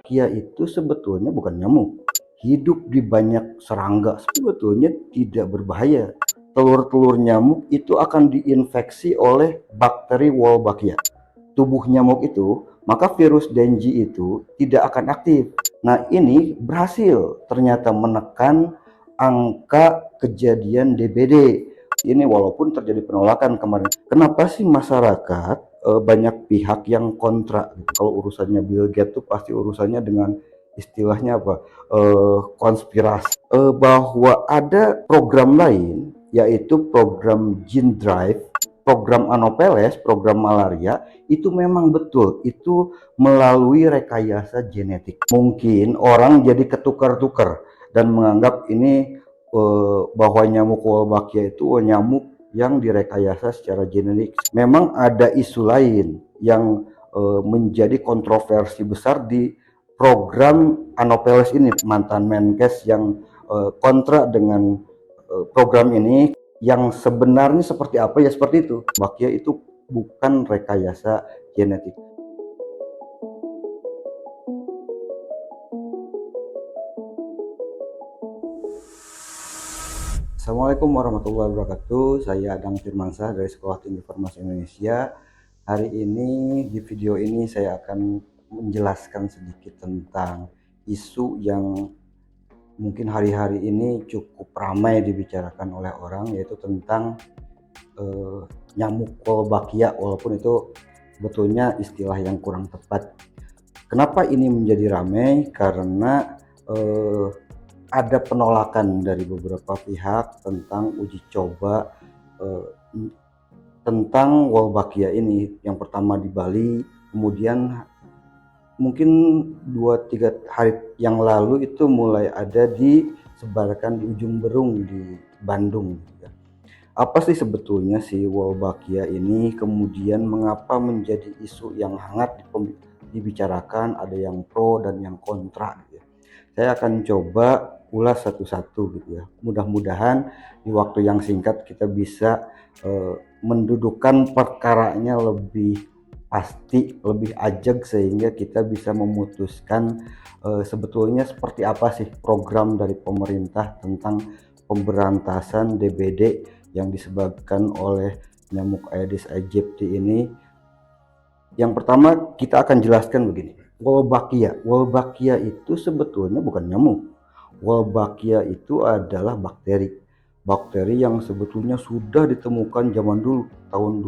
Wolbachia itu sebetulnya bukan nyamuk. Hidup di banyak serangga sebetulnya tidak berbahaya. Telur-telur nyamuk itu akan diinfeksi oleh bakteri Wolbachia. Tubuh nyamuk itu, maka virus Dengue itu tidak akan aktif. Nah, ini berhasil ternyata menekan angka kejadian DBD. Ini walaupun terjadi penolakan kemarin. Kenapa sih masyarakat banyak pihak yang kontra? Kalau urusannya Bill Gates tuh pasti urusannya dengan istilahnya apa? Konspirasi. Bahwa ada program lain yaitu program Gene Drive, program Anopheles, program malaria, itu memang betul, itu melalui rekayasa genetik. Mungkin orang jadi ketukar-tukar dan menganggap ini bahwa nyamuk Wolbachia itu nyamuk yang direkayasa secara genetik. Memang ada isu lain yang menjadi kontroversi besar di program Anopheles ini. Mantan Menkes yang kontra dengan program ini, yang sebenarnya seperti apa ya seperti itu. Wolbachia itu bukan rekayasa genetik. Assalamualaikum warahmatullahi wabarakatuh. Saya Adang Firmansyah dari Sekolah Tinggi Farmasi Indonesia. Hari ini di video ini saya akan menjelaskan sedikit tentang isu yang mungkin hari-hari ini cukup ramai dibicarakan oleh orang, yaitu tentang nyamuk Wolbachia, walaupun itu sebetulnya istilah yang kurang tepat. Kenapa ini menjadi ramai? Karena ada penolakan dari beberapa pihak tentang uji coba tentang Wolbachia ini. Yang pertama di Bali, kemudian mungkin 2-3 hari yang lalu itu mulai ada disebarkan di Ujung Berung di Bandung. Apa sih sebetulnya si Wolbachia ini, kemudian mengapa menjadi isu yang hangat dibicarakan, ada yang pro dan yang kontra gitu ya. Saya akan coba ulas satu-satu gitu ya. Mudah-mudahan di waktu yang singkat kita bisa mendudukkan perkaranya lebih pasti, lebih ajak, sehingga kita bisa memutuskan sebetulnya seperti apa sih program dari pemerintah tentang pemberantasan DBD yang disebabkan oleh nyamuk Aedes aegypti ini. Yang pertama kita akan jelaskan begini. Wolbachia itu sebetulnya bukan nyamuk. Wolbachia itu adalah bakteri yang sebetulnya sudah ditemukan zaman dulu, tahun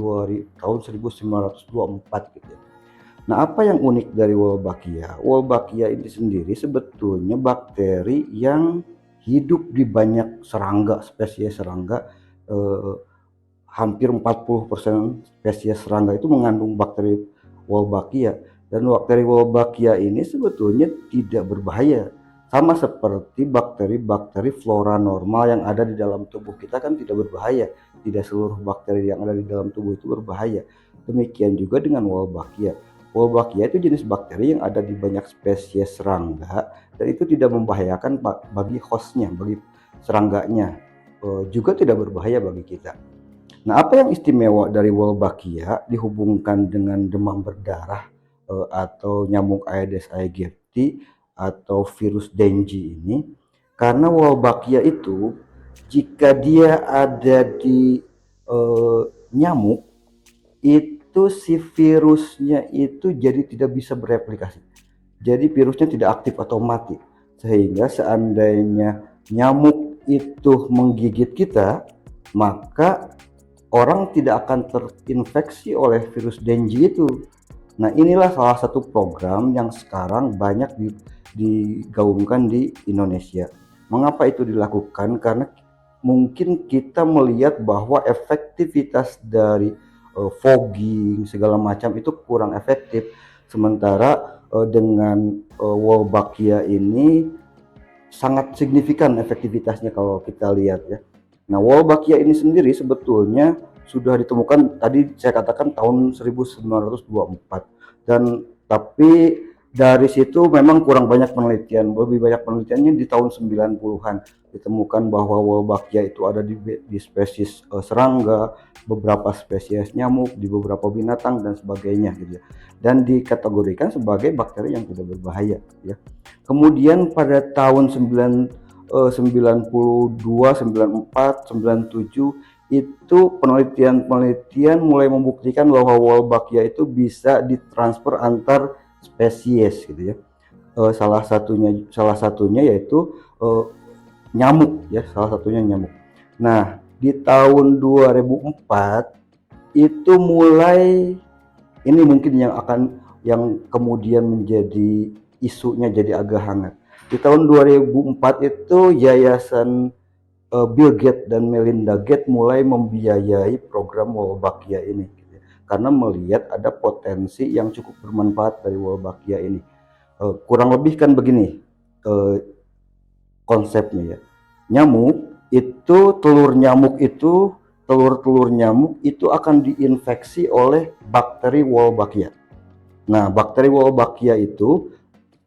1924 gitu ya. Nah, apa yang unik dari Wolbachia? Wolbachia ini sendiri sebetulnya bakteri yang hidup di banyak serangga, spesies serangga. Hampir 40% spesies serangga itu mengandung bakteri Wolbachia, dan bakteri Wolbachia ini sebetulnya tidak berbahaya. Sama seperti bakteri-bakteri flora normal yang ada di dalam tubuh kita kan tidak berbahaya. Tidak seluruh bakteri yang ada di dalam tubuh itu berbahaya. Demikian juga dengan Wolbachia. Wolbachia itu jenis bakteri yang ada di banyak spesies serangga dan itu tidak membahayakan bagi hostnya, bagi serangganya. Juga tidak berbahaya bagi kita. Nah, apa yang istimewa dari Wolbachia dihubungkan dengan demam berdarah atau nyamuk Aedes aegypti atau virus Dengue ini? Karena Wolbachia itu jika dia ada di nyamuk, itu si virusnya itu jadi tidak bisa bereplikasi. Jadi virusnya tidak aktif atau mati. Sehingga seandainya nyamuk itu menggigit kita, maka orang tidak akan terinfeksi oleh virus Dengue itu. Nah, inilah salah satu program yang sekarang banyak digaungkan di Indonesia. Mengapa itu dilakukan? Karena mungkin kita melihat bahwa efektivitas dari fogging segala macam itu kurang efektif. Sementara dengan Wolbachia ini sangat signifikan efektivitasnya kalau kita lihat ya. Nah, Wolbachia ini sendiri sebetulnya sudah ditemukan tadi saya katakan tahun 1924, dan tapi dari situ memang kurang banyak penelitian, lebih banyak penelitiannya di tahun 90-an ditemukan bahwa Wolbachia itu ada di spesies serangga, beberapa spesies nyamuk, di beberapa binatang dan sebagainya gitu ya. Dan dikategorikan sebagai bakteri yang tidak berbahaya ya. Kemudian pada tahun 92, 94, 97 itu penelitian mulai membuktikan bahwa Wolbachia itu bisa ditransfer antar spesies gitu ya. Salah satunya yaitu nyamuk ya, salah satunya nyamuk. Nah, di tahun 2004 itu mulai, ini mungkin yang kemudian menjadi isunya jadi agak hangat. Di tahun 2004 itu yayasan Bill Gates dan Melinda Gates mulai membiayai program Wolbachia ini gitu ya. Karena melihat ada potensi yang cukup bermanfaat dari Wolbachia ini. Kurang lebih kan begini konsepnya ya. Telur-telur nyamuk itu akan diinfeksi oleh bakteri Wolbachia. Nah, bakteri Wolbachia itu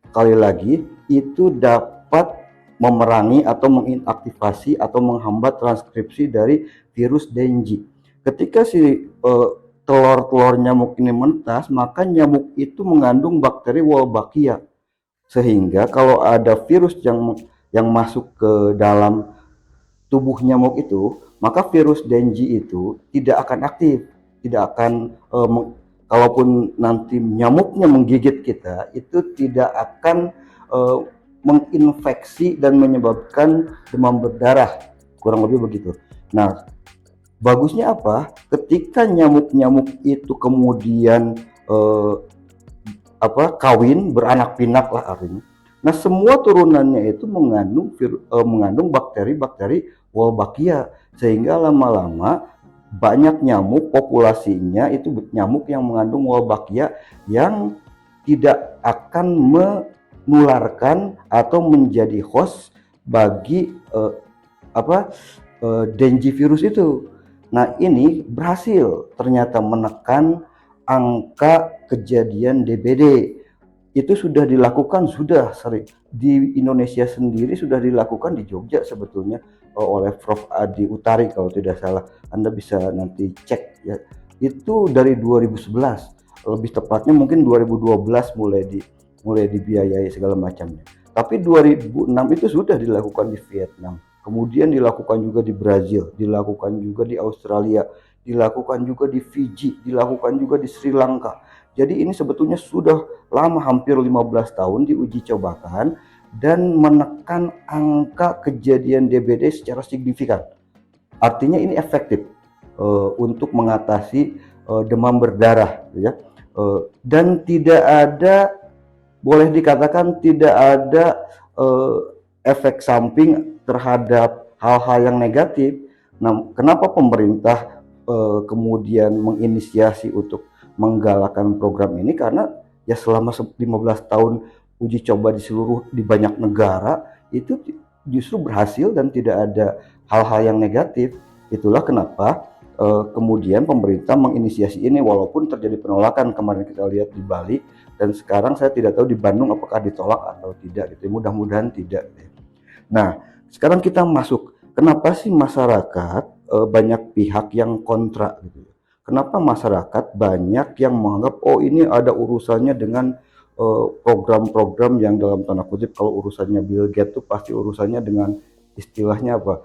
sekali lagi itu dapat memerangi atau menginaktivasi atau menghambat transkripsi dari virus Dengue. Ketika si telur-telur nyamuk ini menetas, maka nyamuk itu mengandung bakteri Wolbachia, sehingga kalau ada virus yang masuk ke dalam tubuh nyamuk itu, maka virus Dengue itu tidak akan aktif, tidak akan kalaupun nanti nyamuknya menggigit kita, itu tidak akan menginfeksi dan menyebabkan demam berdarah, kurang lebih begitu. Nah, bagusnya apa? Ketika nyamuk-nyamuk itu kemudian kawin, beranak pinak lah artinya. Nah, semua turunannya itu mengandung bakteri-bakteri Wolbachia, sehingga lama-lama banyak nyamuk, populasinya itu nyamuk yang mengandung Wolbachia yang tidak akan menularkan atau menjadi host bagi Dengue virus itu. Nah, ini berhasil ternyata menekan angka kejadian DBD. Itu sudah dilakukan, sudah sering di Indonesia sendiri, sudah dilakukan di Jogja sebetulnya oleh Prof. Adi Utari kalau tidak salah. Anda bisa nanti cek ya. Itu dari 2011, lebih tepatnya mungkin 2012 mulai dibiayai segala macamnya. Tapi 2006 itu sudah dilakukan di Vietnam, kemudian dilakukan juga di Brazil, dilakukan juga di Australia, dilakukan juga di Fiji, dilakukan juga di Sri Lanka. Jadi ini sebetulnya sudah lama, hampir 15 tahun diuji cobakan dan menekan angka kejadian DBD secara signifikan. Artinya ini efektif untuk mengatasi demam berdarah ya. Dan tidak ada, boleh dikatakan tidak ada efek samping terhadap hal-hal yang negatif. Nah, kenapa pemerintah kemudian menginisiasi untuk menggalakkan program ini? Karena ya selama 15 tahun uji coba di banyak negara itu justru berhasil dan tidak ada hal-hal yang negatif. Itulah kenapa kemudian pemerintah menginisiasi ini, walaupun terjadi penolakan kemarin kita lihat di Bali, dan sekarang saya tidak tahu di Bandung apakah ditolak atau tidak gitu. Mudah-mudahan tidak. Nah, sekarang kita masuk, kenapa sih masyarakat banyak pihak yang kontra gitu. Kenapa masyarakat banyak yang menganggap oh ini ada urusannya dengan program-program yang dalam tanda kutip, kalau urusannya Bill Gates itu pasti urusannya dengan istilahnya apa,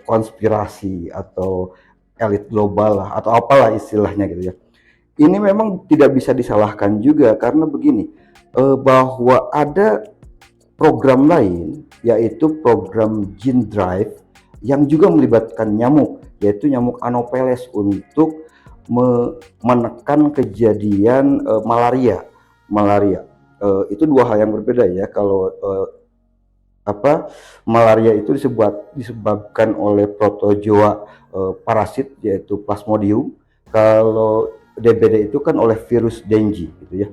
konspirasi atau elit global lah atau apalah istilahnya gitu ya. Ini memang tidak bisa disalahkan juga karena begini, bahwa ada program lain yaitu program Gene Drive yang juga melibatkan nyamuk, yaitu nyamuk Anopheles untuk menekan kejadian malaria. Itu dua hal yang berbeda ya. Kalau malaria itu disebabkan oleh protozoa parasit yaitu Plasmodium. Kalau DBD itu kan oleh virus Dengue gitu ya.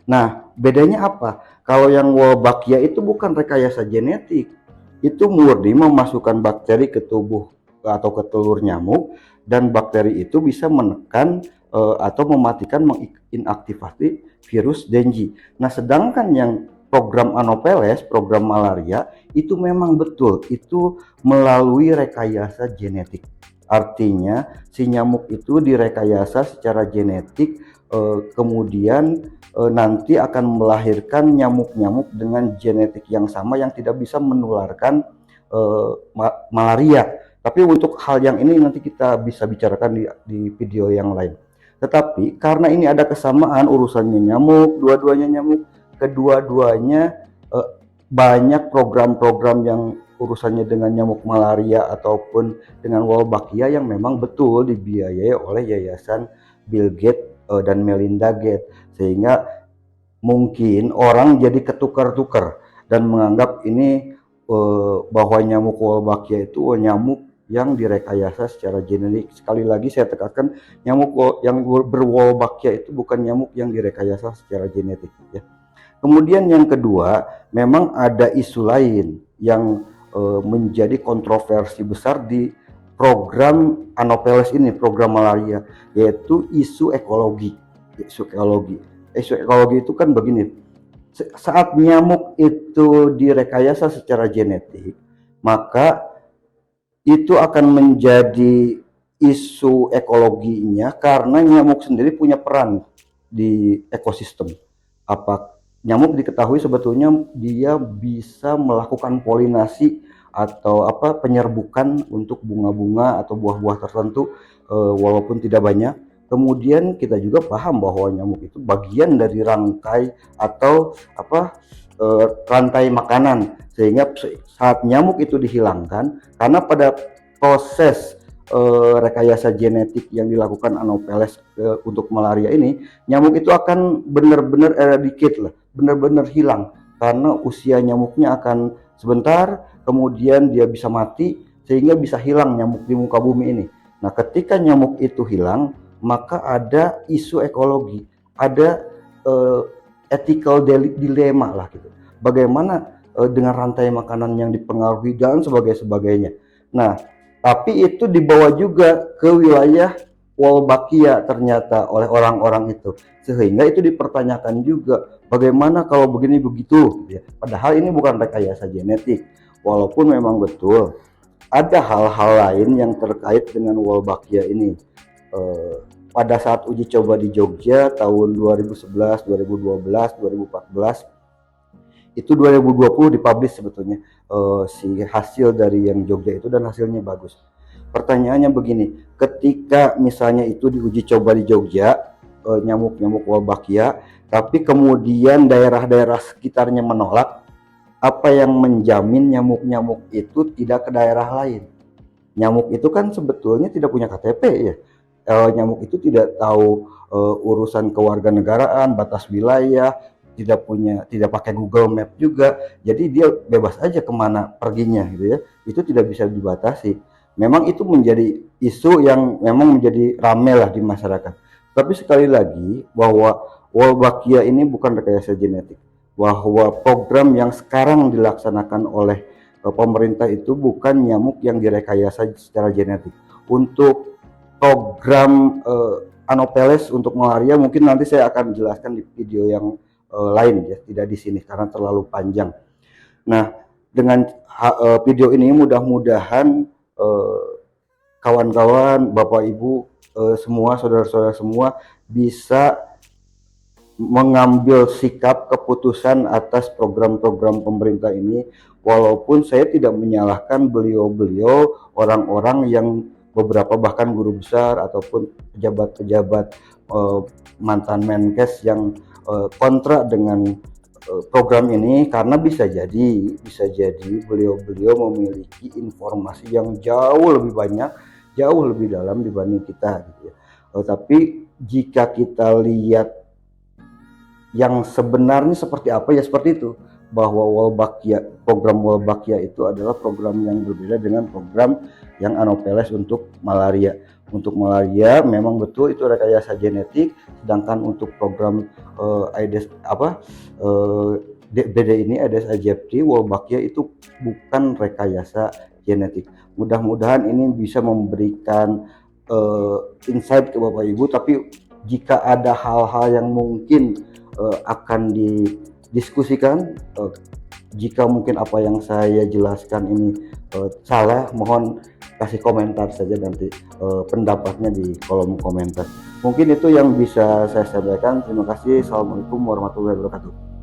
Nah, bedanya apa? Kalau yang Wolbachia itu bukan rekayasa genetik, itu murni memasukkan bakteri ke tubuh atau ke telur nyamuk, dan bakteri itu bisa menekan atau mematikan, menginaktivasi virus Dengue. Nah, sedangkan yang program Anopheles, program malaria itu memang betul itu melalui rekayasa genetik. Artinya si nyamuk itu direkayasa secara genetik, kemudian nanti akan melahirkan nyamuk-nyamuk dengan genetik yang sama yang tidak bisa menularkan malaria. Tapi untuk hal yang ini nanti kita bisa bicarakan di video yang lain. Tetapi karena ini ada kesamaan urusannya nyamuk, dua-duanya nyamuk, kedua-duanya banyak program-program yang urusannya dengan nyamuk malaria ataupun dengan Wolbachia yang memang betul dibiayai oleh Yayasan Bill Gates dan Melinda Gates, sehingga mungkin orang jadi ketukar-tukar dan menganggap ini bahwa nyamuk Wolbachia itu nyamuk yang direkayasa secara genetik. Sekali lagi saya tekankan, nyamuk yang berwolbachia itu bukan nyamuk yang direkayasa secara genetik ya. Kemudian yang kedua, memang ada isu lain yang menjadi kontroversi besar di program Anopheles ini, program malaria, yaitu isu ekologi. Isu ekologi itu kan begini, saat nyamuk itu direkayasa secara genetik, maka itu akan menjadi isu ekologinya karena nyamuk sendiri punya peran di ekosistem. Nyamuk diketahui sebetulnya dia bisa melakukan polinasi atau penyerbukan untuk bunga-bunga atau buah-buah tertentu, walaupun tidak banyak. Kemudian kita juga paham bahwa nyamuk itu bagian dari rangkai atau rantai makanan, sehingga saat nyamuk itu dihilangkan, karena pada proses rekayasa genetik yang dilakukan Anopheles untuk malaria ini, nyamuk itu akan benar-benar eradicate lah, benar-benar hilang, karena usia nyamuknya akan sebentar, kemudian dia bisa mati, sehingga bisa hilang nyamuk di muka bumi ini. Nah, ketika nyamuk itu hilang, maka ada isu ekologi, ada ethical dilemma lah gitu. Bagaimana dengan rantai makanan yang dipengaruhi dan sebagainya. Nah, tapi itu dibawa juga ke wilayah Wolbachia ternyata oleh orang-orang itu, sehingga itu dipertanyakan juga bagaimana kalau begini begitu ya. Padahal ini bukan rekayasa genetik, walaupun memang betul ada hal-hal lain yang terkait dengan Wolbachia ini. Pada saat uji coba di Jogja tahun 2011, 2012, 2014, itu 2020 dipublish sebetulnya si hasil dari yang Jogja itu, dan hasilnya bagus. Pertanyaannya begini, ketika misalnya itu diuji coba di Jogja, nyamuk-nyamuk Wolbachia, tapi kemudian daerah-daerah sekitarnya menolak, apa yang menjamin nyamuk-nyamuk itu tidak ke daerah lain? Nyamuk itu kan sebetulnya tidak punya KTP ya. Nyamuk itu tidak tahu urusan kewarganegaraan, batas wilayah, tidak pakai Google Map juga, jadi dia bebas aja kemana perginya gitu ya. Itu tidak bisa dibatasi. Memang itu menjadi isu yang memang menjadi ramai lah di masyarakat. Tapi sekali lagi bahwa Wolbachia ini bukan rekayasa genetik, bahwa program yang sekarang dilaksanakan oleh pemerintah itu bukan nyamuk yang direkayasa secara genetik. Untuk program Anopheles untuk malaria mungkin nanti saya akan jelaskan di video yang lain ya, tidak di sini karena terlalu panjang. Nah, dengan video ini mudah-mudahan kawan-kawan, Bapak Ibu, semua saudara-saudara semua bisa mengambil sikap keputusan atas program-program pemerintah ini, walaupun saya tidak menyalahkan beliau-beliau, orang-orang yang beberapa bahkan guru besar ataupun pejabat-pejabat mantan Menkes yang kontra dengan program ini, karena bisa jadi beliau-beliau memiliki informasi yang jauh lebih banyak, jauh lebih dalam dibanding kita gitu ya. Tapi jika kita lihat yang sebenarnya seperti apa ya seperti itu, bahwa program Wolbachia itu adalah program yang berbeda dengan program yang Anopheles untuk malaria. Untuk malaria memang betul itu rekayasa genetik, sedangkan untuk program BD ini Aedes aegypti Wolbachia itu bukan rekayasa genetik. Mudah-mudahan ini bisa memberikan insight ke Bapak Ibu, tapi jika ada hal-hal yang mungkin akan didiskusikan, jika mungkin apa yang saya jelaskan ini salah, mohon kasih komentar saja nanti pendapatnya di kolom komentar. Mungkin itu yang bisa saya sampaikan. Terima kasih. Assalamualaikum warahmatullahi wabarakatuh.